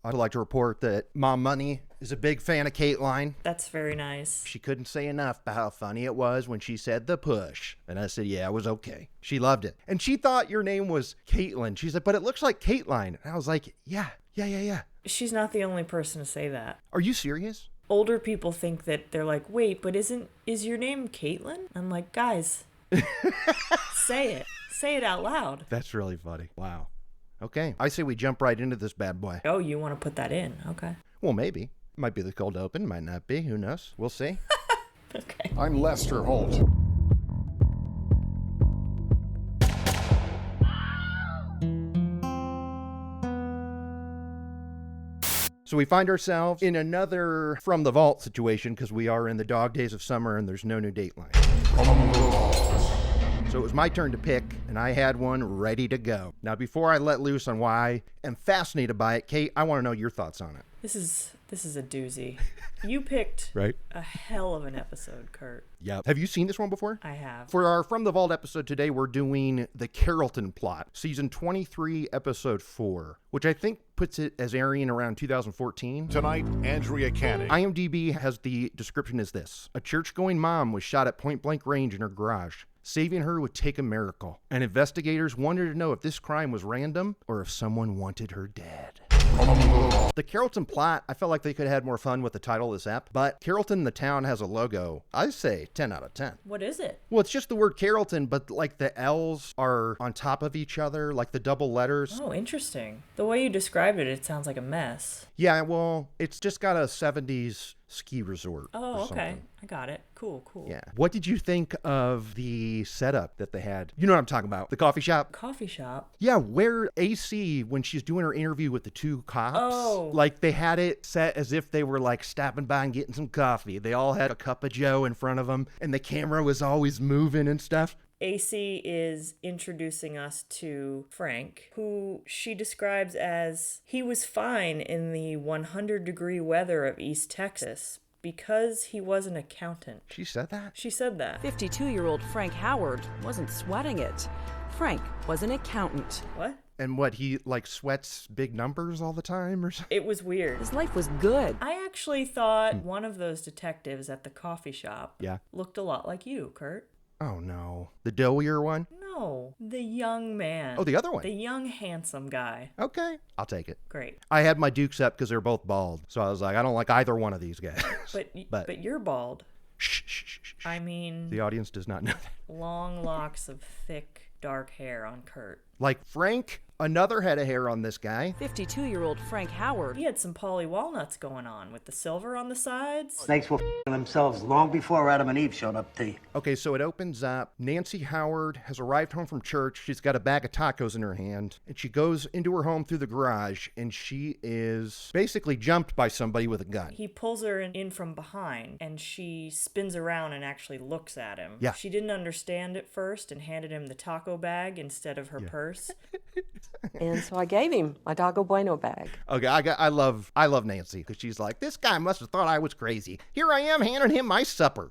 I'd like to report that Mom Money is a big fan of Caitlin. That's very nice. She couldn't say enough about how funny it was when she said the push. And I said, yeah, it was okay. She loved it. And she thought your name was Caitlin. She said, but it looks like Caitlin. And I was like, yeah. She's not the only person to say that. Are you serious? Older people think that they're like, wait, but is your name Caitlin? I'm like, guys, say it. Say it out loud. That's really funny. Wow. Okay. I say we jump right into this bad boy. Oh, you want to put that in? Okay. Well, maybe. Might be the cold open. Might not be. Who knows? We'll see. Okay. I'm Lester Holt. So we find ourselves in another From the Vault situation because we are in the dog days of summer and there's no new dateline. So it was my turn to pick, and I had one ready to go. Now, before I let loose on why I am fascinated by it, Kate, I want to know your thoughts on it. This is a doozy. You picked right? A hell of an episode, Kurt. Yeah. Have you seen this one before? I have. For our From the Vault episode today, we're doing the Carrollton plot, season 23, episode 4, which I think puts it as airing around 2014. Tonight, Andrea Canning. IMDb has the description as this. A church-going mom was shot at point-blank range in her garage. Saving her would take a miracle, and investigators wanted to know if this crime was random or if someone wanted her dead. The Carrollton plot, I felt like they could have had more fun with the title of this app, but Carrollton, the town, has a logo. I say 10 out of 10. What is it? Well, it's just the word Carrollton, but like the L's are on top of each other, like the double letters. Oh, interesting. The way you described it, it sounds like a mess. Yeah, well, it's just got a 70s ski resort. Oh, okay. I got it. Cool. Yeah. What did you think of the setup that they had? You know what I'm talking about. The coffee shop? Coffee shop? Yeah, where AC, when she's doing her interview with the two cops, oh, like they had it set as if they were like stopping by and getting some coffee. They all had a cup of Joe in front of them, and the camera was always moving and stuff. AC is introducing us to Frank, who she describes as he was fine in the 100-degree weather of East Texas because he was an accountant. She said that? She said that. 52-year-old Frank Howard wasn't sweating it. Frank was an accountant. What? And what, he like sweats big numbers all the time or something? It was weird. His life was good. I actually thought one of those detectives at the coffee shop looked a lot like you, Kurt. Oh, no. The doughier one? No, the young man. Oh, the other one? The young, handsome guy. Okay, I'll take it. Great. I had my dukes up because they're both bald. So I was like, I don't like either one of these guys. But you're bald. Shh. I mean... The audience does not know that. Long locks of thick, dark hair on Kurt. Like Frank, another head of hair on this guy. 52-year-old Frank Howard. He had some Polly Walnuts going on with the silver on the sides. Snakes were f***ing themselves long before Adam and Eve showed up, T. Okay, so it opens up. Nancy Howard has arrived home from church. She's got a bag of tacos in her hand, and she goes into her home through the garage, and she is basically jumped by somebody with a gun. He pulls her in from behind, and she spins around and actually looks at him. Yeah. She didn't understand at first and handed him the taco bag instead of her purse. And so I gave him my Taco Bueno bag. Okay, I love Nancy because she's like, this guy must have thought I was crazy. Here I am handing him my supper.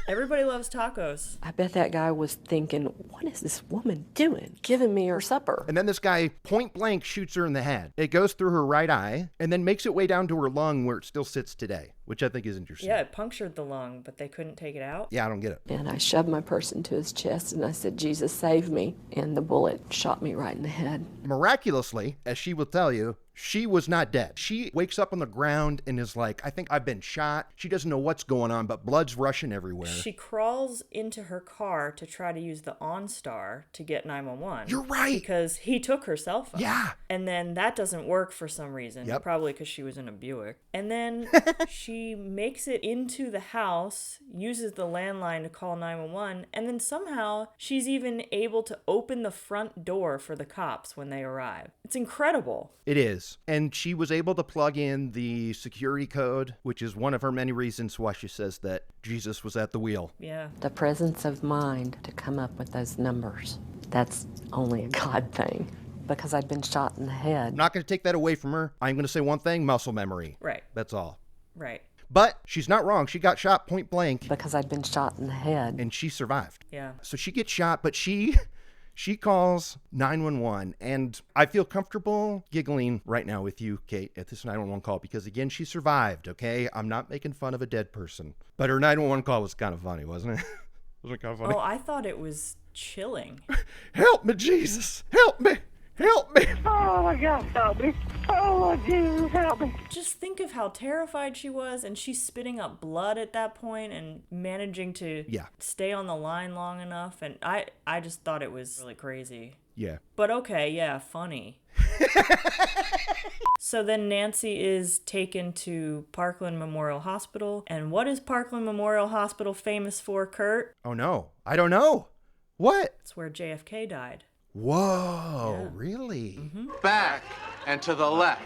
Everybody loves tacos. I bet that guy was thinking, what is this woman doing? Giving me her supper. And then this guy point blank shoots her in the head. It goes through her right eye and then makes it way down to her lung where it still sits today, which I think is interesting. Yeah, it punctured the lung, but they couldn't take it out. Yeah, I don't get it. And I shoved my purse into his chest and I said, Jesus, save me. And the bullet shot me right in the head. Miraculously, as she will tell you, she was not dead. She wakes up on the ground and is like, I think I've been shot. She doesn't know what's going on, but blood's rushing everywhere. She crawls into her car to try to use the OnStar to get 911. You're right. Because he took her cell phone. Yeah. And then that doesn't work for some reason. Yep. Probably because she was in a Buick. And then she makes it into the house, uses the landline to call 911, and then somehow she's even able to open the front door for the cops when they arrive. It's incredible. It is. And she was able to plug in the security code, which is one of her many reasons why she says that Jesus was at the wheel. Yeah. The presence of mind to come up with those numbers. That's only a God thing. Because I'd been shot in the head. I'm not going to take that away from her. I'm going to say one thing, muscle memory. Right. That's all. Right. But she's not wrong. She got shot point blank. Because I'd been shot in the head. And she survived. Yeah. So she gets shot, but she She calls 911, and I feel comfortable giggling right now with you, Kate, at this 911 call because, again, she survived, okay? I'm not making fun of a dead person. But her 911 call was kind of funny, wasn't it? Wasn't it kind of funny? Oh, I thought it was chilling. Help me, Jesus! Help me! Help me! Oh my God, help me. Oh, Jesus, help me. Just think of how terrified she was, and she's spitting up blood at that point and managing to stay on the line long enough. And I just thought it was really crazy. Yeah. But okay, yeah, funny. So then Nancy is taken to Parkland Memorial Hospital. And what is Parkland Memorial Hospital famous for, Kurt? Oh, no. I don't know. What? It's where JFK died. Whoa, really? Back and to the left.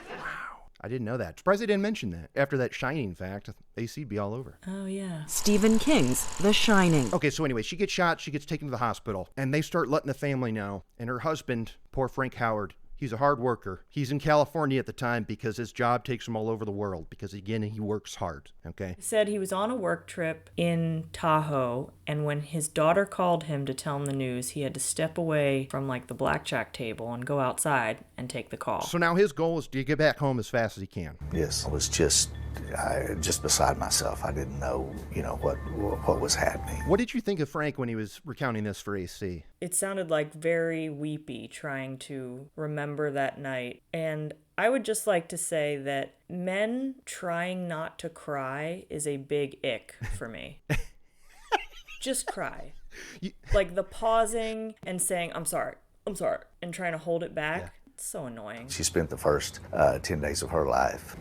I didn't know that. Surprised they didn't mention that. After that Shining fact, AC'd be all over. Oh, yeah. Stephen King's The Shining. Okay, so anyway, she gets shot, she gets taken to the hospital, and they start letting the family know. And her husband, poor Frank Howard, he's a hard worker. He's in California at the time because his job takes him all over the world because, again, he works hard, okay? He said he was on a work trip in Tahoe, and when his daughter called him to tell him the news, he had to step away from, like, the blackjack table and go outside and take the call. So now his goal is to get back home as fast as he can. Yes, I was just beside myself. I didn't know, what was happening. What did you think of Frank when he was recounting this for AC? It sounded like very weepy, trying to remember that night. And I would just like to say that men trying not to cry is a big ick for me. Just cry. Like the pausing and saying, I'm sorry, and trying to hold it back. Yeah. It's so annoying. She spent the first 10 days of her life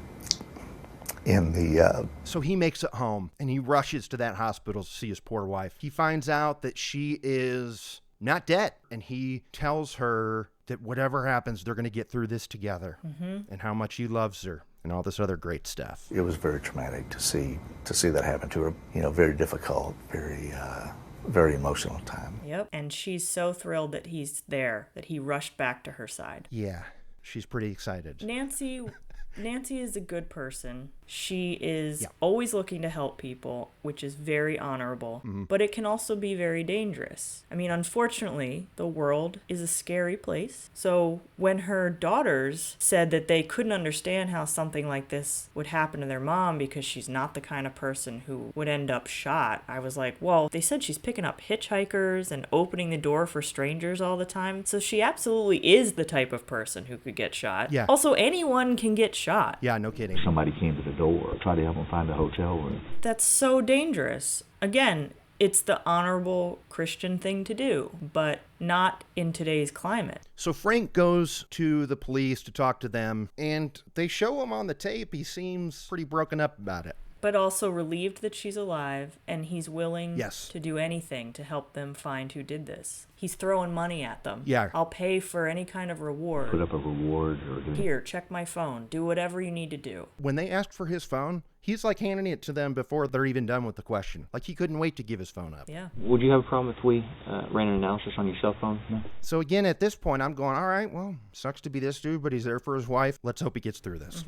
in the... So he makes it home, and he rushes to that hospital to see his poor wife. He finds out that she is not dead, and he tells her that whatever happens, they're going to get through this together, and how much he loves her, and all this other great stuff. It was very traumatic to see that happen to her. Very difficult, very emotional time. Yep, and she's so thrilled that he's there, that he rushed back to her side. Yeah, she's pretty excited. Nancy is a good person. She is always looking to help people, which is very honorable, but it can also be very dangerous. I mean, unfortunately, the world is a scary place. So when her daughters said that they couldn't understand how something like this would happen to their mom because she's not the kind of person who would end up shot, I was like, well, they said she's picking up hitchhikers and opening the door for strangers all the time. So she absolutely is the type of person who could get shot. Yeah. Also, anyone can get shot. Yeah, no kidding. Somebody came to the door, tried to help them find a hotel room. That's so dangerous. Again, it's the honorable Christian thing to do, but not in today's climate. So Frank goes to the police to talk to them, and they show him on the tape. He seems pretty broken up about it. But also relieved that she's alive, and he's willing Yes. to do anything to help them find who did this. He's throwing money at them. Yeah. I'll pay for any kind of reward. Put up a reward or Here, check my phone. Do whatever you need to do. When they asked for his phone, he's like handing it to them before they're even done with the question. Like he couldn't wait to give his phone up. Yeah. Would you have a problem if we ran an analysis on your cell phone? No? So again, at this point, I'm going, all right, well, sucks to be this dude, but he's there for his wife. Let's hope he gets through this.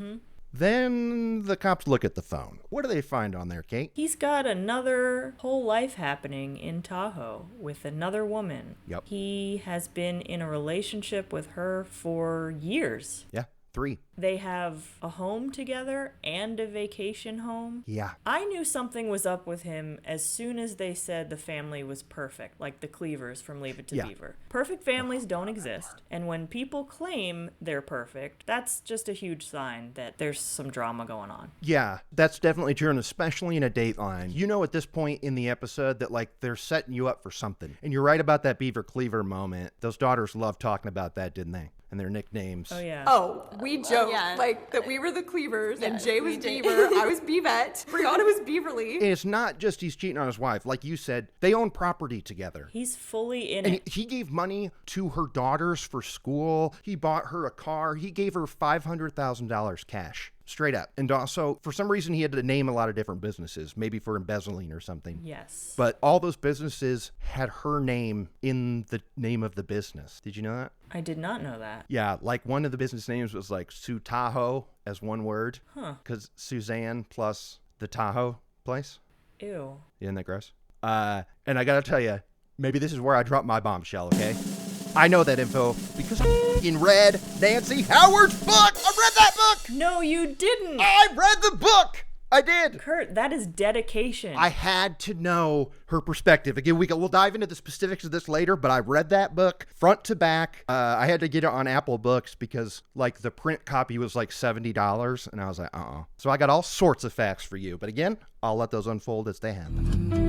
Then the cops look at the phone. What do they find on there, Kate? He's got another whole life happening in Tahoe with another woman. Yep. He has been in a relationship with her for years. Yeah, 3. They have a home together and a vacation home. Yeah. I knew something was up with him as soon as they said the family was perfect, like the Cleavers from Leave It to Beaver. Perfect families don't exist, and when people claim they're perfect, that's just a huge sign that there's some drama going on. Yeah, that's definitely true, and especially in a Dateline. You know at this point in the episode that, like, they're setting you up for something. And you're right about that Beaver Cleaver moment. Those daughters loved talking about that, didn't they? And their nicknames. Oh, yeah. Oh, we joked, like, that we were the Cleavers, and Jay was Beaver, I was Beavette, Brianna was Beaverly. And it's not just he's cheating on his wife. Like you said, they own property together. He's fully in And it. he gave money to her daughters for school. He bought her a car. He gave her $500,000 cash. Straight up. And also, for some reason, he had to name a lot of different businesses, maybe for embezzling or something. Yes. But all those businesses had her name in the name of the business. Did you know that? I did not know that. Yeah, like one of the business names was like Sue Tahoe as one word. Huh. Because Suzanne plus the Tahoe place. Ew. Isn't that gross? And I gotta tell you, maybe this is where I drop my bombshell, okay? I know that info because I f***ing read Nancy Howard's book. I read that book. No, you didn't. I read the book. I did. Kurt, that is dedication. I had to know her perspective. Again, we'll dive into the specifics of this later, but I read that book front to back. I had to get it on Apple Books because like the print copy was like $70, and I was like, So I got all sorts of facts for you. But again, I'll let those unfold as they happen.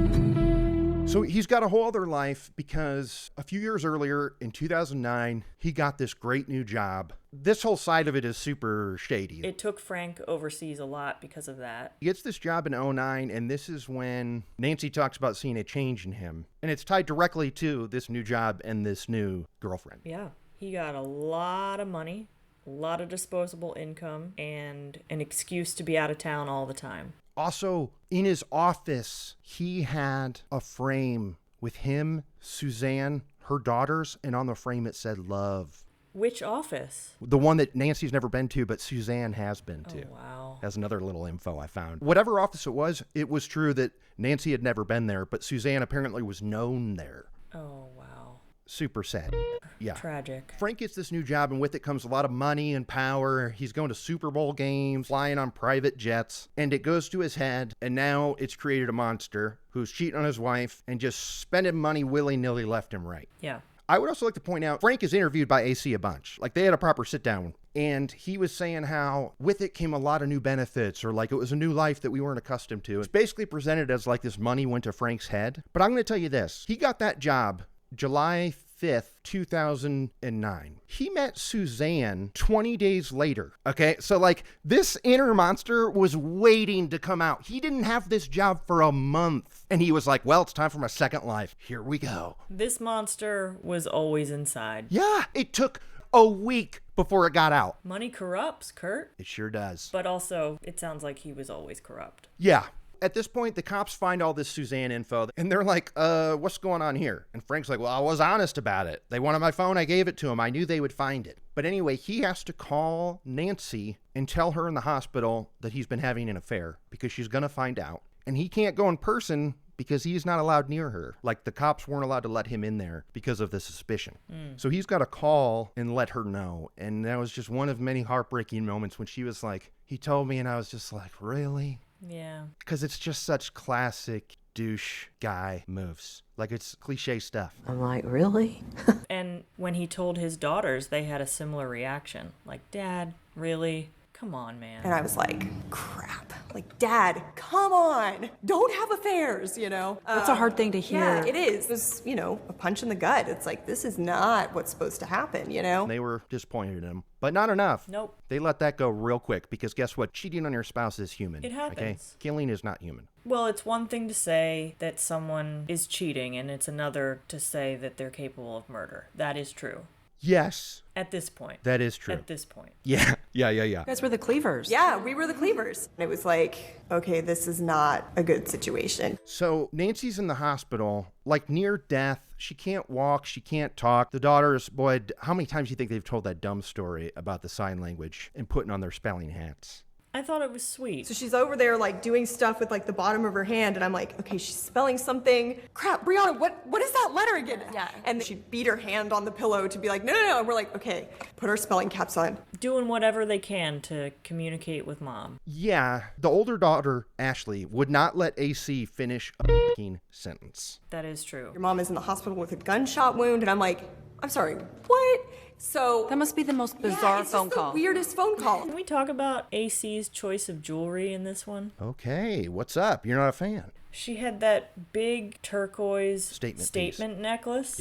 So he's got a whole other life because a few years earlier in 2009, he got this great new job. This whole side of it is super shady. It took Frank overseas a lot because of that. He gets this job in 2009, and this is when Nancy talks about seeing a change in him. And it's tied directly to this new job and this new girlfriend. Yeah. He got a lot of money, a lot of disposable income, and an excuse to be out of town all the time. Also, in his office, he had a frame with him, Suzanne, her daughters, and on the frame it said love. Which office? The one that Nancy's never been to, but Suzanne has been to. Oh, wow. That's another little info I found. Whatever office it was true that Nancy had never been there, but Suzanne apparently was known there. Oh, wow. Super sad. Yeah. Tragic. Frank gets this new job, and with it comes a lot of money and power. He's going to Super Bowl games, flying on private jets, and it goes to his head, and now it's created a monster who's cheating on his wife and just spending money willy-nilly left and right. Yeah. I would also like to point out, Frank is interviewed by AC a bunch. Like, they had a proper sit-down, and he was saying how with it came a lot of new benefits, or like it was a new life that we weren't accustomed to. It's basically presented as like this money went to Frank's head. But I'm going to tell you this. He got that job July 5th, 2009. He met Suzanne 20 days later. Okay, so like this inner monster was waiting to come out. He didn't have this job for a month. And he was like, well, it's time for my second life. Here we go. This monster was always inside. Yeah, it took a week before it got out. Money corrupts, Kurt. It sure does. But also, it sounds like he was always corrupt. Yeah. At this point, the cops find all this Suzanne info, and they're like, what's going on here? And Frank's like, well, I was honest about it. They wanted my phone. I gave it to them. I knew they would find it. But anyway, he has to call Nancy and tell her in the hospital that he's been having an affair because she's going to find out. And he can't go in person because he's not allowed near her. Like, the cops weren't allowed to let him in there because of the suspicion. So he's got to call and let her know. And that was just one of many heartbreaking moments when she was like, he told me, and I was just like, really? Yeah. Because it's just such classic douche guy moves. Like, it's cliche stuff. I'm like, really? And when he told his daughters, they had a similar reaction. Like, Dad, really? Come on, man. And I was like, crap. Like, Dad, come on. Don't have affairs, you know? That's a hard thing to hear. Yeah, it is. It was, you know, a punch in the gut. It's like, this is not what's supposed to happen, you know? They were disappointed in him, but not enough. Nope. They let that go real quick because guess what? Cheating on your spouse is human. It happens. Okay? Killing is not human. Well, it's one thing to say that someone is cheating, and it's another to say that they're capable of murder. That is true. Yes. At this point. That is true. At this point. Yeah. You guys were the Cleavers. Yeah, we were the Cleavers. And it was like, okay, this is not a good situation. So Nancy's in the hospital, like near death. She can't walk. She can't talk. The daughters, boy, how many times do you think they've told that dumb story about the sign language and putting on their spelling hats? I thought it was sweet. So she's over there like doing stuff with like the bottom of her hand, and I'm like, okay, she's spelling something. Crap, Brianna, what is that letter again? Yeah. And she beat her hand on the pillow to be like, no. And we're like, okay, put our spelling caps on. Doing whatever they can to communicate with Mom. Yeah, the older daughter, Ashley, would not let AC finish a f***ing sentence. That is true. Your mom is in the hospital with a gunshot wound, and I'm like, I'm sorry, what? So that must be the most bizarre phone call. The weirdest phone call. Can we talk about AC's choice of jewelry in this one? Okay, what's up? You're not a fan. She had that big turquoise statement necklace.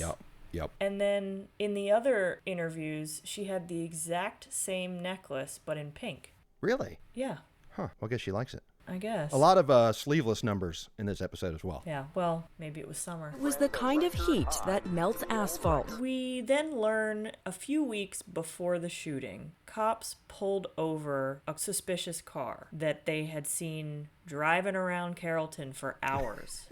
Yep. And then in the other interviews, she had the exact same necklace, but in pink. Really? Yeah. Huh. Well, I guess she likes it. I guess. A lot of sleeveless numbers in this episode as well. Yeah, well, maybe it was summer. It was the kind of heat that melts asphalt. We then learn a few weeks before the shooting, cops pulled over a suspicious car that they had seen driving around Carrollton for hours.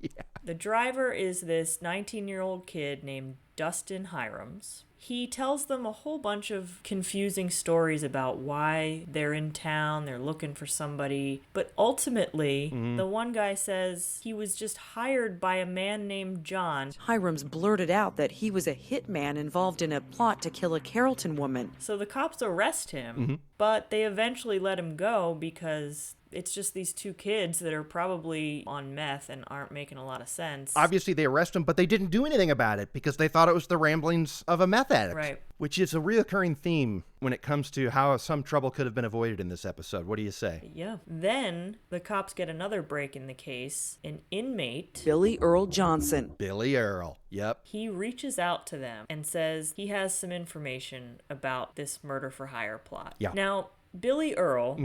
Yeah. The driver is this 19-year-old kid named Dustin Hirams. He tells them a whole bunch of confusing stories about why they're in town, they're looking for somebody. But ultimately, the one guy says he was just hired by a man named John. Hiram's blurted out that he was a hitman involved in a plot to kill a Carrollton woman. So the cops arrest him, but they eventually let him go because it's just these two kids that are probably on meth and aren't making a lot of sense. Obviously, they arrest him, but they didn't do anything about it because they thought it was the ramblings of a meth addict. Right. Which is a reoccurring theme when it comes to how some trouble could have been avoided in this episode. What do you say? Yeah. Then the cops get another break in the case. An inmate, Billy Earl Johnson. Billy Earl. Yep. he reaches out to them and says he has some information about this murder for hire plot. Yeah. Now, Billy Earl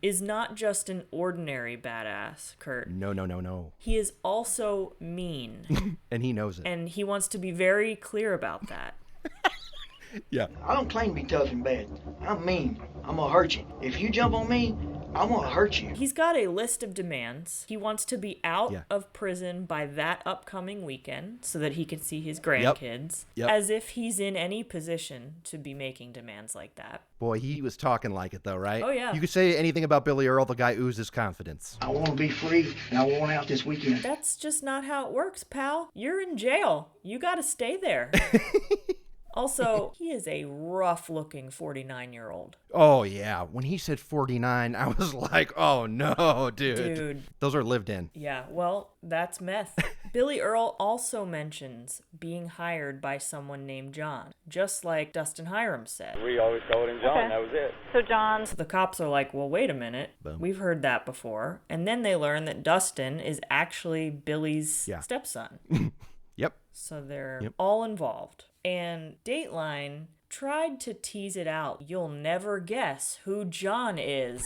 is not just an ordinary badass, Kurt. No. He is also mean. And he knows it. And he wants to be very clear about that. Yeah. I don't claim to be tough and bad. I'm mean. I'm gonna hurt you. If you jump on me, I'm gonna hurt you. He's got a list of demands. He wants to be out of prison by that upcoming weekend so that he can see his grandkids. Yep. As if he's in any position to be making demands like that. Boy, he was talking like it, though, right? Oh, yeah. You could say anything about Billy Earl, the guy oozes confidence. I want to be free, and I want out this weekend. That's just not how it works, pal. You're in jail. You gotta stay there. Also, he is a rough-looking 49-year-old. Oh, yeah. When he said 49, I was like, oh, no, dude. Those are lived in. Yeah, well, that's meth. Billy Earl also mentions being hired by someone named John, just like Dustin Hiram said. We always called him John, that was it. So John... So the cops are like, well, wait a minute. Boom. We've heard that before. And then they learn that Dustin is actually Billy's stepson. Yep. So they're all involved. And Dateline tried to tease it out. You'll never guess who John is.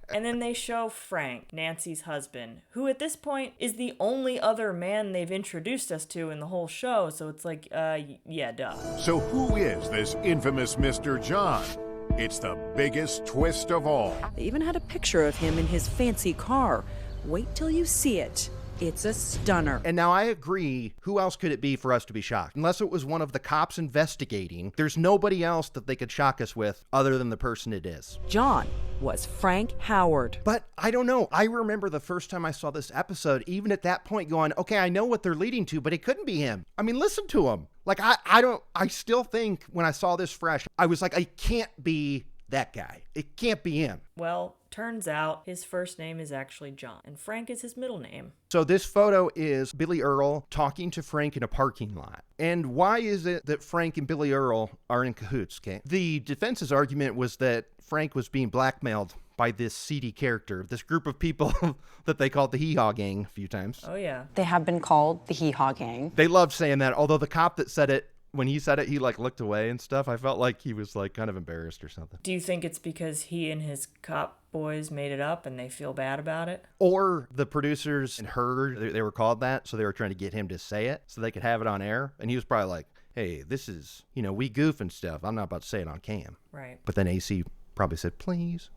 And then they show Frank, Nancy's husband, who at this point is the only other man they've introduced us to in the whole show. So it's like, yeah, duh. So who is this infamous Mr. John? It's the biggest twist of all. They even had a picture of him in his fancy car. Wait till you see it. It's a stunner. And now I agree, who else could it be for us to be shocked? Unless it was one of the cops investigating, there's nobody else that they could shock us with other than the person it is. John was Frank Howard. But I don't know. I remember the first time I saw this episode, even at that point going, okay, I know what they're leading to, but it couldn't be him. I mean, listen to him. Like, I still think when I saw this fresh, I was like, I can't be that guy. It can't be him. Well, turns out his first name is actually John, and Frank is his middle name. So this photo is Billy Earl talking to Frank in a parking lot. And why is it that Frank and Billy Earl are in cahoots, okay? The defense's argument was that Frank was being blackmailed by this seedy character, this group of people that they called the Hee Haw Gang a few times. Oh, yeah. They have been called the Hee Haw Gang. They love saying that, although the cop that said it, when he said it, he like looked away and stuff. I felt like he was like kind of embarrassed or something. Do you think it's because he and his cop boys made it up and they feel bad about it? Or the producers and they were called that, so they were trying to get him to say it so they could have it on air. And he was probably like, hey, this is, we goof and stuff. I'm not about to say it on cam. Right. But then AC probably said, please.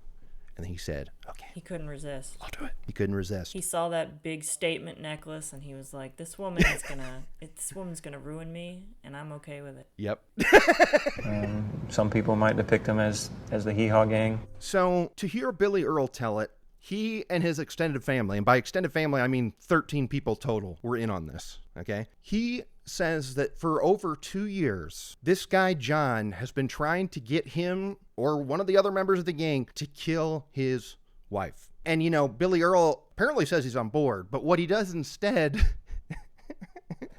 And then he said, okay. He couldn't resist. I'll do it. He couldn't resist. He saw that big statement necklace and he was like, this woman's gonna ruin me, and I'm okay with it. Yep. Some people might depict him as the Hee Haw Gang. So to hear Billy Earl tell it, he and his extended family, and by extended family, I mean 13 people total, were in on this, okay? He says that for over 2 years, this guy, John, has been trying to get him or one of the other members of the gang to kill his wife. And, Billy Earl apparently says he's on board, but what he does instead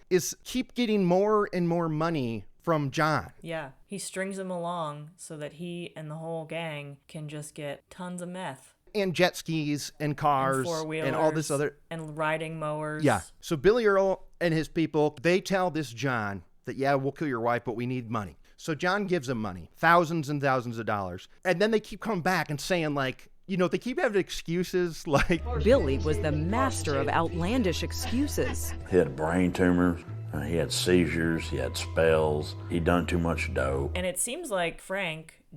is keep getting more and more money from John. Yeah, he strings him along so that he and the whole gang can just get tons of meth. And jet skis and cars and four-wheelers and all this other... And riding mowers. Yeah. So Billy Earl and his people, they tell this John that, yeah, we'll kill your wife, but we need money. So John gives them money, thousands and thousands of dollars. And then they keep coming back and saying, like, they keep having excuses like... Billy was the master of outlandish excuses. He had a brain tumor. He had seizures. He had spells. He'd done too much dope. And it seems like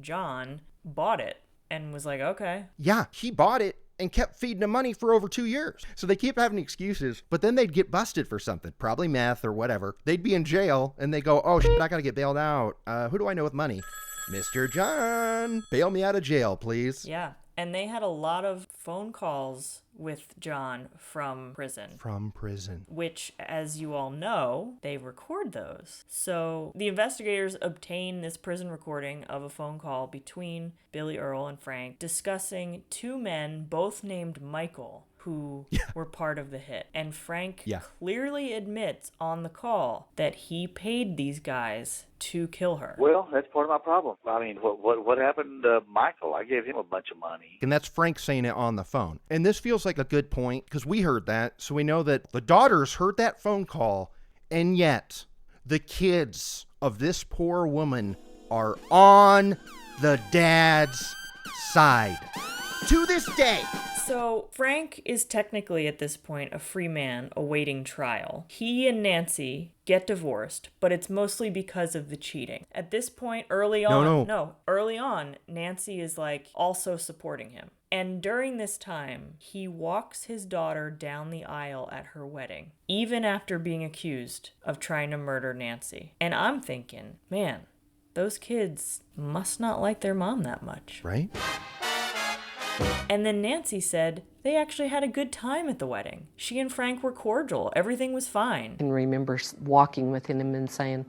John, bought it. And was like, okay. Yeah, he bought it and kept feeding them money for over 2 years. So they keep having excuses, but then they'd get busted for something, probably meth or whatever. They'd be in jail, and they go, oh, shit, I gotta get bailed out. Who do I know with money? Mr. John, bail me out of jail, please. Yeah. And they had a lot of phone calls with John from prison. From prison. Which, as you all know, they record those. So the investigators obtain this prison recording of a phone call between Billy Earl and Frank discussing two men, both named Michael, who were part of the hit. And Frank clearly admits on the call that he paid these guys to kill her. Well, that's part of my problem. I mean, what happened to Michael? I gave him a bunch of money. And that's Frank saying it on the phone. And this feels like a good point because we heard that. So we know that the daughters heard that phone call. And yet the kids of this poor woman are on the dad's side to this day. So Frank is technically at this point a free man awaiting trial. He and Nancy get divorced, but it's mostly because of the cheating. At this point, early on, Nancy is like also supporting him. And during this time, he walks his daughter down the aisle at her wedding, even after being accused of trying to murder Nancy. And I'm thinking, man, those kids must not like their mom that much. Right? And then Nancy said they actually had a good time at the wedding. She and Frank were cordial. Everything was fine. And remember walking with him and saying,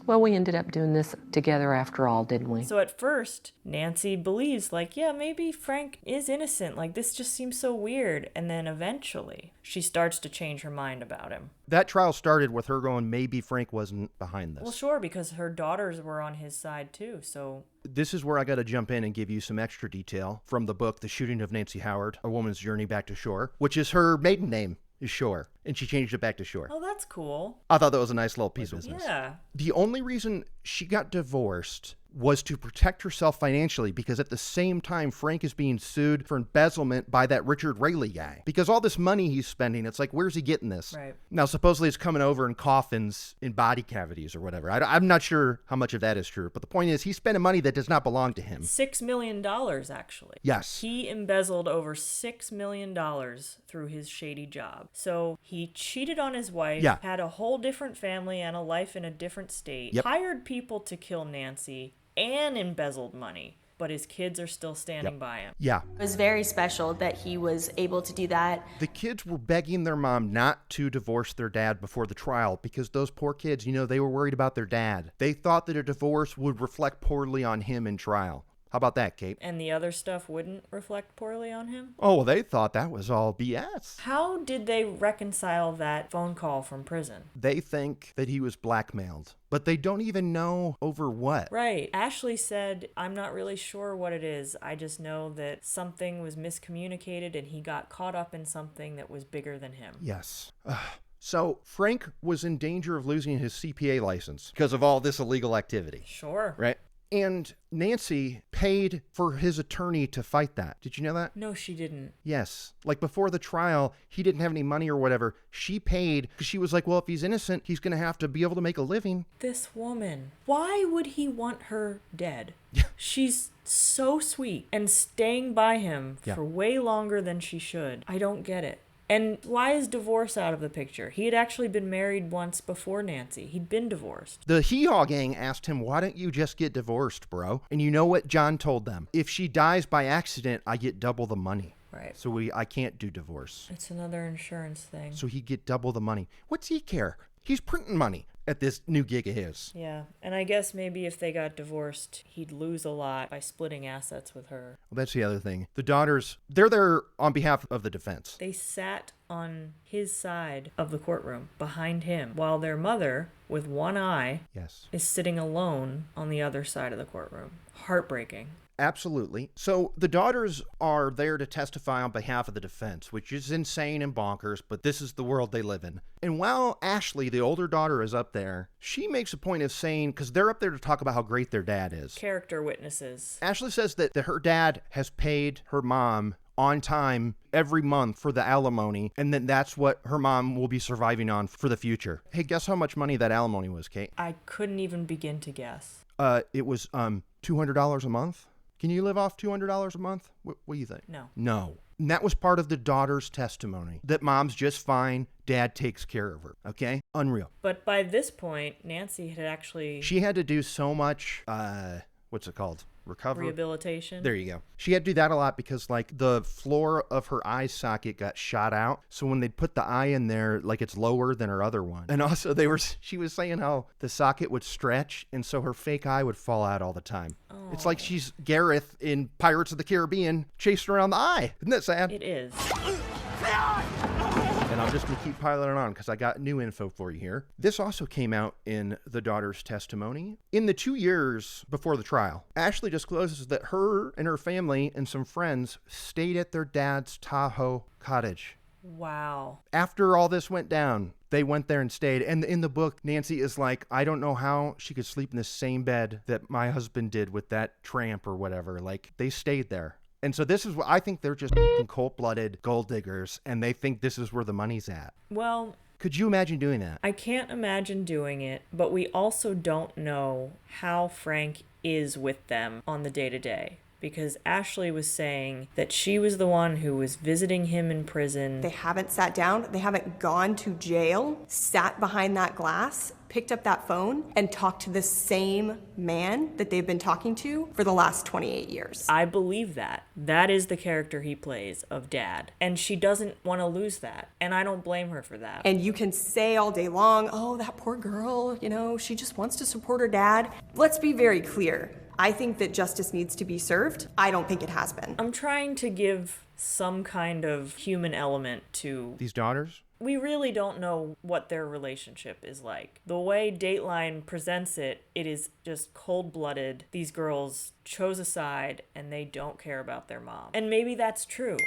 well, we ended up doing this together after all, didn't we? So at first, Nancy believes, like, yeah, maybe Frank is innocent. Like, this just seems so weird. And then eventually, she starts to change her mind about him. That trial started with her going, maybe Frank wasn't behind this. Well, sure, because her daughters were on his side, too, so... This is where I got to jump in and give you some extra detail from the book, The Shooting of Nancy Howard, A Woman's Journey Back to Shore, which is her maiden name is Shore, and she changed it back to Shore. Oh, that's cool. I thought that was a nice little piece of business. Yeah. The only reason she got divorced was to protect herself financially because at the same time, Frank is being sued for embezzlement by that Richard Raley guy. Because all this money he's spending, it's like, where's he getting this? Right. Now, supposedly it's coming over in coffins in body cavities or whatever. I'm not sure how much of that is true. But the point is, he's spending money that does not belong to him. $6 million, actually. Yes. He embezzled over $6 million through his shady job. So he cheated on his wife, had a whole different family and a life in a different state, hired people to kill Nancy, and embezzled money, but his kids are still standing by him. Yeah. It was very special that he was able to do that. The kids were begging their mom not to divorce their dad before the trial because those poor kids, they were worried about their dad. They thought that a divorce would reflect poorly on him in trial. How about that, Kate? And the other stuff wouldn't reflect poorly on him? Oh, well, they thought that was all BS. How did they reconcile that phone call from prison? They think that he was blackmailed, but they don't even know over what. Right. Ashley said, I'm not really sure what it is. I just know that something was miscommunicated and he got caught up in something that was bigger than him. Yes. So Frank was in danger of losing his CPA license because of all this illegal activity. Sure. Right? And Nancy paid for his attorney to fight that. Did you know that? No, she didn't. Yes. Like before the trial, he didn't have any money or whatever. She paid because she was like, well, if he's innocent, he's going to have to be able to make a living. This woman, why would he want her dead? She's so sweet and staying by him for way longer than she should. I don't get it. And why is divorce out of the picture? He had actually been married once before Nancy. He'd been divorced. The Hee Haw gang asked him, why don't you just get divorced, bro? And you know what John told them? If she dies by accident, I get double the money. Right. So I can't do divorce. It's another insurance thing. So he'd get double the money. What's he care? He's printing money at this new gig of his. Yeah, and I guess maybe if they got divorced, he'd lose a lot by splitting assets with her. Well, that's the other thing. The daughters, they're there on behalf of the defense. They sat on his side of the courtroom, behind him, while their mother, with one eye, is sitting alone on the other side of the courtroom. Heartbreaking. Absolutely. So the daughters are there to testify on behalf of the defense, which is insane and bonkers, but this is the world they live in. And while Ashley, the older daughter, is up there, she makes a point of saying, because they're up there to talk about how great their dad is. Character witnesses. Ashley says that her dad has paid her mom on time every month for the alimony, and then that's what her mom will be surviving on for the future. Hey, guess how much money that alimony was, Kate? I couldn't even begin to guess. It was $200 a month. Can you live off $200 a month? What do you think? No. No. And that was part of the daughter's testimony, that mom's just fine, dad takes care of her, okay? Unreal. But by this point, Nancy had actually... She had to do so much, what's it called? Recovery? Rehabilitation. There you go. She had to do that a lot because, like, the floor of her eye socket got shot out. So when they'd put the eye in there, like, it's lower than her other one. And also, she was saying how the socket would stretch, and so her fake eye would fall out all the time. Oh. It's like she's Gareth in Pirates of the Caribbean chasing around the eye. Isn't that sad? It is. And I'm just going to keep piling it on because I got new info for you here. This also came out in the daughter's testimony. In the 2 years before the trial, Ashley discloses that her and her family and some friends stayed at their dad's Tahoe cottage. Wow. After all this went down, they went there and stayed. And in the book, Nancy is like, I don't know how she could sleep in the same bed that my husband did with that tramp or whatever. Like, they stayed there. And so this is what I think they're just cold-blooded gold diggers, and they think this is where the money's at. Well, could you imagine doing that? I can't imagine doing it, but we also don't know how Frank is with them on the day-to-day. Because Ashley was saying that she was the one who was visiting him in prison. They haven't sat down, they haven't gone to jail, sat behind that glass, picked up that phone, and talked to the same man that they've been talking to for the last 28 years. I believe that. That is the character he plays of Dad. And she doesn't want to lose that. And I don't blame her for that. And you can say all day long, oh, that poor girl, she just wants to support her dad. Let's be very clear. I think that justice needs to be served. I don't think it has been. I'm trying to give some kind of human element to these daughters. We really don't know what their relationship is like. The way Dateline presents it, it is just cold-blooded. These girls chose a side and they don't care about their mom. And maybe that's true.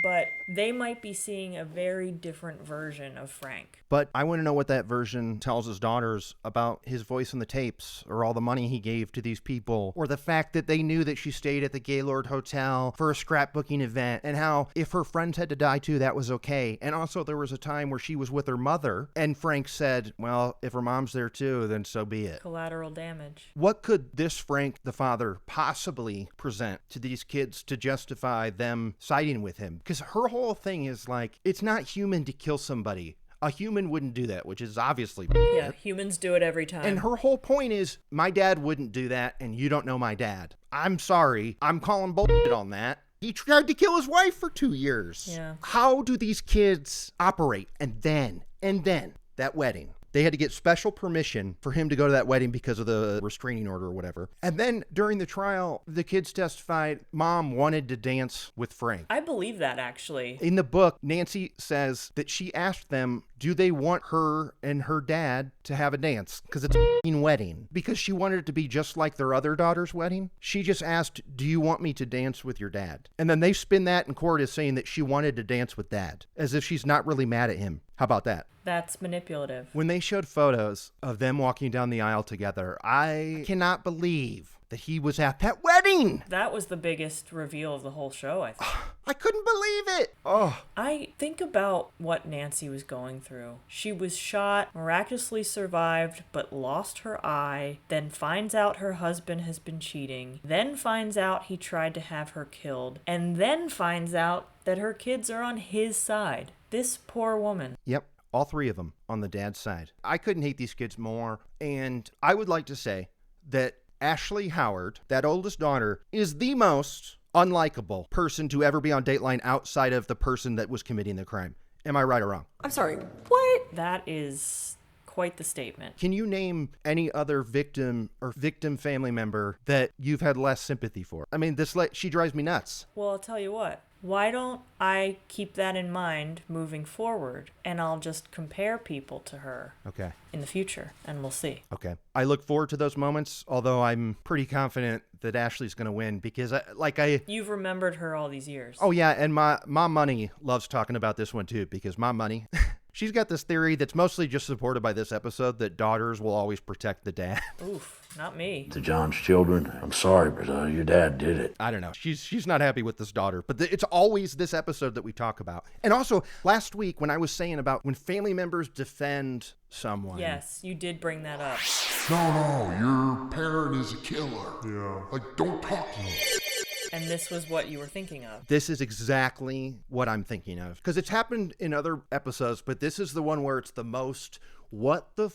But they might be seeing a very different version of Frank. But I want to know what that version tells his daughters about his voice in the tapes, or all the money he gave to these people, or the fact that they knew that she stayed at the Gaylord Hotel for a scrapbooking event, and how if her friends had to die too, that was okay. And also there was a time where she was with her mother, and Frank said, well, if her mom's there too, then so be it. Collateral damage. What could this Frank, the father, possibly present to these kids to justify them siding with him? Because her whole thing is like, it's not human to kill somebody. A human wouldn't do that, which is obviously yeah, humans do it every time. And her whole point is, my dad wouldn't do that, and you don't know my dad. I'm sorry. I'm calling bullshit on that. He tried to kill his wife for 2 years. Yeah. How do these kids operate? And then, that wedding. They had to get special permission for him to go to that wedding because of the restraining order or whatever. And then during the trial, the kids testified Mom wanted to dance with Frank. I believe that, actually. In the book, Nancy says that she asked them, do they want her and her dad to have a dance? Because it's a f***ing wedding. Because she wanted it to be just like their other daughter's wedding. She just asked, do you want me to dance with your dad? And then they spin that in court as saying that she wanted to dance with dad, as if she's not really mad at him. How about that? That's manipulative. When they showed photos of them walking down the aisle together, I cannot believe that he was at that wedding. That was the biggest reveal of the whole show, I think. I couldn't believe it. Oh. I think about what Nancy was going through. She was shot, miraculously survived, but lost her eye, then finds out her husband has been cheating, then finds out he tried to have her killed, and then finds out that her kids are on his side. This poor woman. Yep. All three of them on the dad's side. I couldn't hate these kids more. And I would like to say that Ashley Howard, that oldest daughter, is the most unlikable person to ever be on Dateline outside of the person that was committing the crime. Am I right or wrong? I'm sorry, what? That is quite the statement. Can you name any other victim or victim family member that you've had less sympathy for? I mean, she drives me nuts. Well, I'll tell you what. Why don't I keep that in mind moving forward, and I'll just compare people to her in the future, and we'll see. Okay. I look forward to those moments, although I'm pretty confident that Ashley's going to win because You've remembered her all these years. Oh, yeah, and my money loves talking about this one, too, because my money... She's got this theory that's mostly just supported by this episode that daughters will always protect the dad. Oof, not me. To John's children, I'm sorry, but your dad did it. I don't know. She's not happy with this daughter, but it's always this episode that we talk about. And also, last week when I was saying about when family members defend someone. Yes, you did bring that up. No, your parent is a killer. Yeah. Like, don't talk to him. And this was what you were thinking of. This is exactly what I'm thinking of. Because it's happened in other episodes, but this is the one where it's the most, what the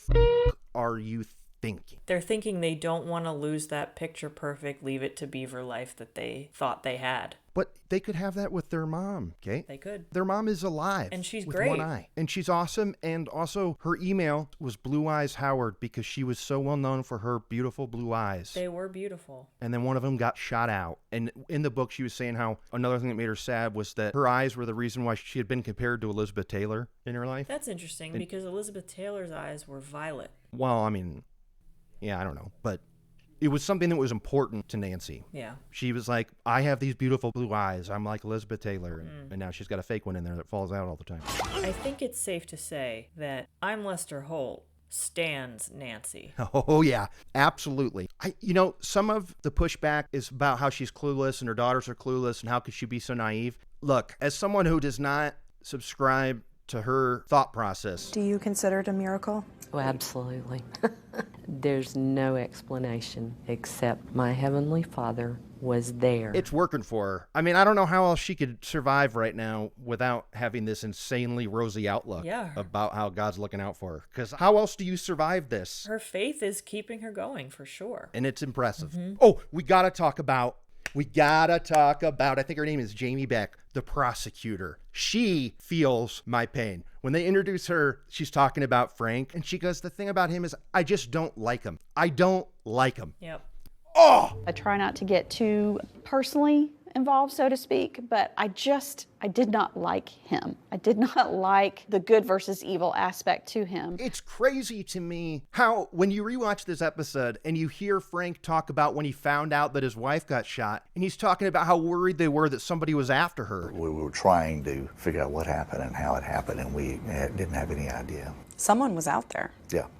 are you thinking? They're thinking they don't want to lose that picture perfect, leave it to Beaver life that they thought they had. But they could have that with their mom, Kate. They could. Their mom is alive. And she's with great. One eye. And she's awesome. And also, her email was Blue Eyes Howard because she was so well known for her beautiful blue eyes. They were beautiful. And then one of them got shot out. And in the book, she was saying how another thing that made her sad was that her eyes were the reason why she had been compared to Elizabeth Taylor in her life. That's interesting because Elizabeth Taylor's eyes were violet. Well, I mean, yeah, I don't know. But it was something that was important to Nancy. Yeah. She was like, I have these beautiful blue eyes. I'm like Elizabeth Taylor. And now she's got a fake one in there that falls out all the time. I think it's safe to say that I'm Lester Holt stands Nancy. Oh, yeah, absolutely. Some of the pushback is about how she's clueless and her daughters are clueless and how could she be so naive. Look, as someone who does not subscribe to her thought process. Do you consider it a miracle? Oh, absolutely. There's no explanation except my Heavenly Father was there. It's working for her. I mean, I don't know how else she could survive right now without having this insanely rosy outlook about how God's looking out for her. Because how else do you survive this? Her faith is keeping her going for sure. And it's impressive. Oh, we got to talk about, I think her name is Jamie Beck, the prosecutor. She feels my pain. When they introduce her, she's talking about Frank, and she goes, the thing about him is I just don't like him. I don't like him. Yep. Oh! I try not to get too personally involved, so to speak, but I did not like him. I did not like the good versus evil aspect to him. It's crazy to me how when you rewatch this episode and you hear Frank talk about when he found out that his wife got shot, and he's talking about how worried they were that somebody was after her. We were trying to figure out what happened and how it happened, and we didn't have any idea. Someone was out there.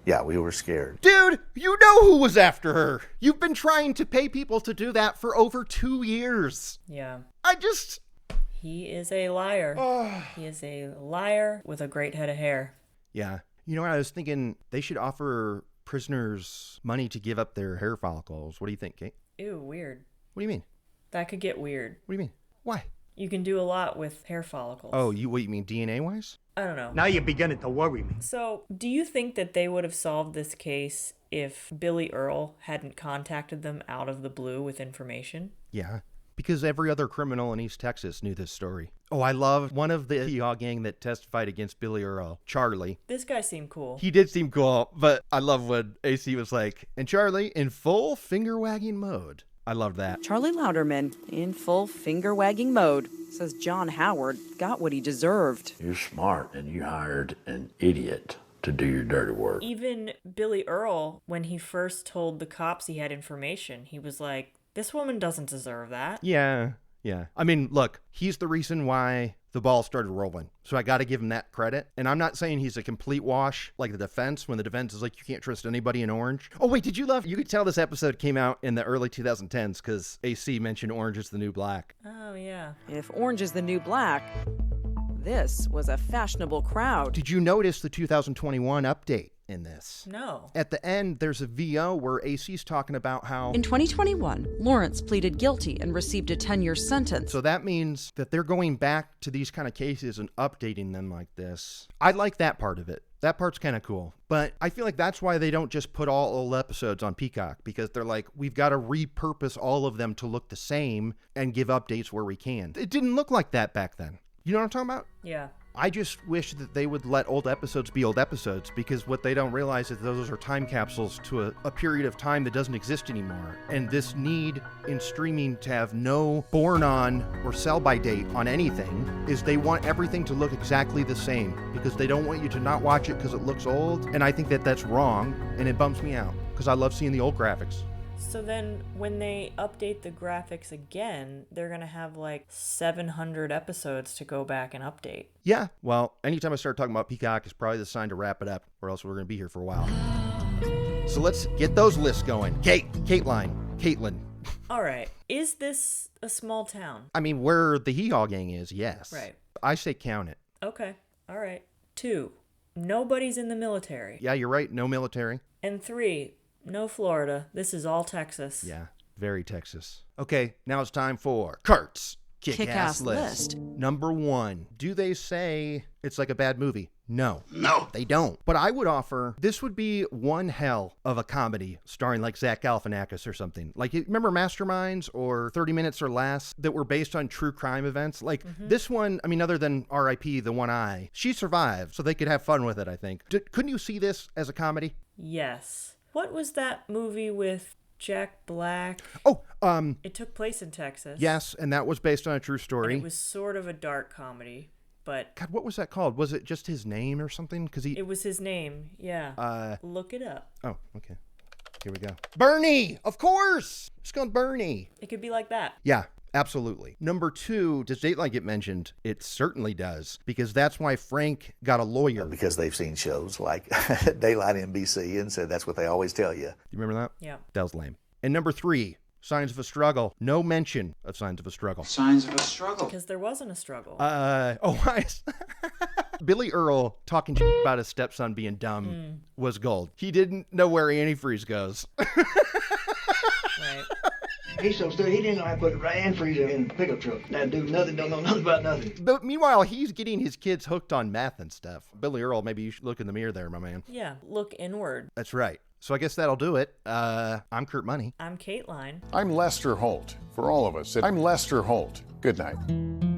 Yeah, we were scared. Dude, you know who was after her. You've been trying to pay people to do that for over 2 years. Yeah. He is a liar. He is a liar with a great head of hair. Yeah. You know what? I was thinking they should offer prisoners money to give up their hair follicles. What do you think, Kate? Ew, weird. What do you mean? That could get weird. What do you mean? Why? You can do a lot with hair follicles. Oh, you mean DNA-wise? I don't know. Now you're beginning to worry me. So, do you think that they would have solved this case if Billy Earl hadn't contacted them out of the blue with information? Yeah. Because every other criminal in East Texas knew this story. Oh, I love one of the Hee Haw gang that testified against Billy Earl, Charlie. This guy seemed cool. He did seem cool, but I love when AC was like, and Charlie in full finger-wagging mode. I love that. Charlie Louderman, in full finger-wagging mode, says John Howard got what he deserved. You're smart, and you hired an idiot to do your dirty work. Even Billy Earl, when he first told the cops he had information, he was like, this woman doesn't deserve that. Yeah. I mean, look, he's the reason why the ball started rolling. So I got to give him that credit. And I'm not saying he's a complete wash like the defense, when the defense is like, you can't trust anybody in Orange. Oh, wait, you could tell this episode came out in the early 2010s because AC mentioned Orange is the New Black. Oh, yeah. If Orange is the New Black, this was a fashionable crowd. Did you notice the 2021 update in this? No. At the end, there's a VO where AC's talking about how In 2021, Lawrence pleaded guilty and received a 10-year sentence. So that means that they're going back to these kind of cases and updating them like this. I like that part of it. That part's kind of cool. But I feel like that's why they don't just put all old episodes on Peacock, because they're like, we've got to repurpose all of them to look the same and give updates where we can. It didn't look like that back then. You know what I'm talking about? Yeah. I just wish that they would let old episodes be old episodes, because what they don't realize is those are time capsules to a period of time that doesn't exist anymore. And this need in streaming to have no born on or sell by date on anything is they want everything to look exactly the same, because they don't want you to not watch it because it looks old. And I think that that's wrong, and it bums me out because I love seeing the old graphics. So then when they update the graphics again, they're going to have like 700 episodes to go back and update. Yeah, well, anytime I start talking about Peacock is probably the sign to wrap it up, or else we're going to be here for a while. So let's get those lists going. Caitlin. All right. Is this a small town? I mean, where the Hee Haw gang is, yes. Right. I say count it. Okay. All right. 2, nobody's in the military. Yeah, you're right. No military. And 3, no Florida. This is all Texas. Yeah. Very Texas. Okay, now it's time for Kurt's Kick-Ass List. Number 1. Do they say it's like a bad movie? No. No. They don't. But I would offer, this would be one hell of a comedy starring like Zach Galifianakis or something. Like, you remember Masterminds or 30 Minutes or Less that were based on true crime events? Like, this one, I mean, other than R.I.P. the One Eye, she survived, so they could have fun with it, I think. Couldn't you see this as a comedy? Yes. What was that movie with Jack Black? Oh, it took place in Texas. Yes, and that was based on a true story. And it was sort of a dark comedy, but God, what was that called? Was it just his name or something? It was his name, yeah. Look it up. Oh, okay. Here we go. Bernie! Of course! It's called Bernie. It could be like that. Yeah, absolutely. Number 2, does Dateline get mentioned? It certainly does, because that's why Frank got a lawyer. Because they've seen shows like Daylight NBC and said that's what they always tell you. You remember that? Yeah. That was lame. And number 3, Signs of a Struggle. No mention of Signs of a Struggle. Signs of a struggle. Because there wasn't a struggle. Billy Earl talking about his stepson being dumb was gold. He didn't know where antifreeze goes. Right. He's so stupid, he didn't know how to put antifreeze in the pickup truck. That dude don't know nothing about nothing. But meanwhile, he's getting his kids hooked on meth and stuff. Billy Earl, maybe you should look in the mirror there, my man. Yeah, look inward. That's right. So I guess that'll do it. I'm Kurt Money. I'm Caitlin. I'm Lester Holt. For all of us, I'm Lester Holt. Good night.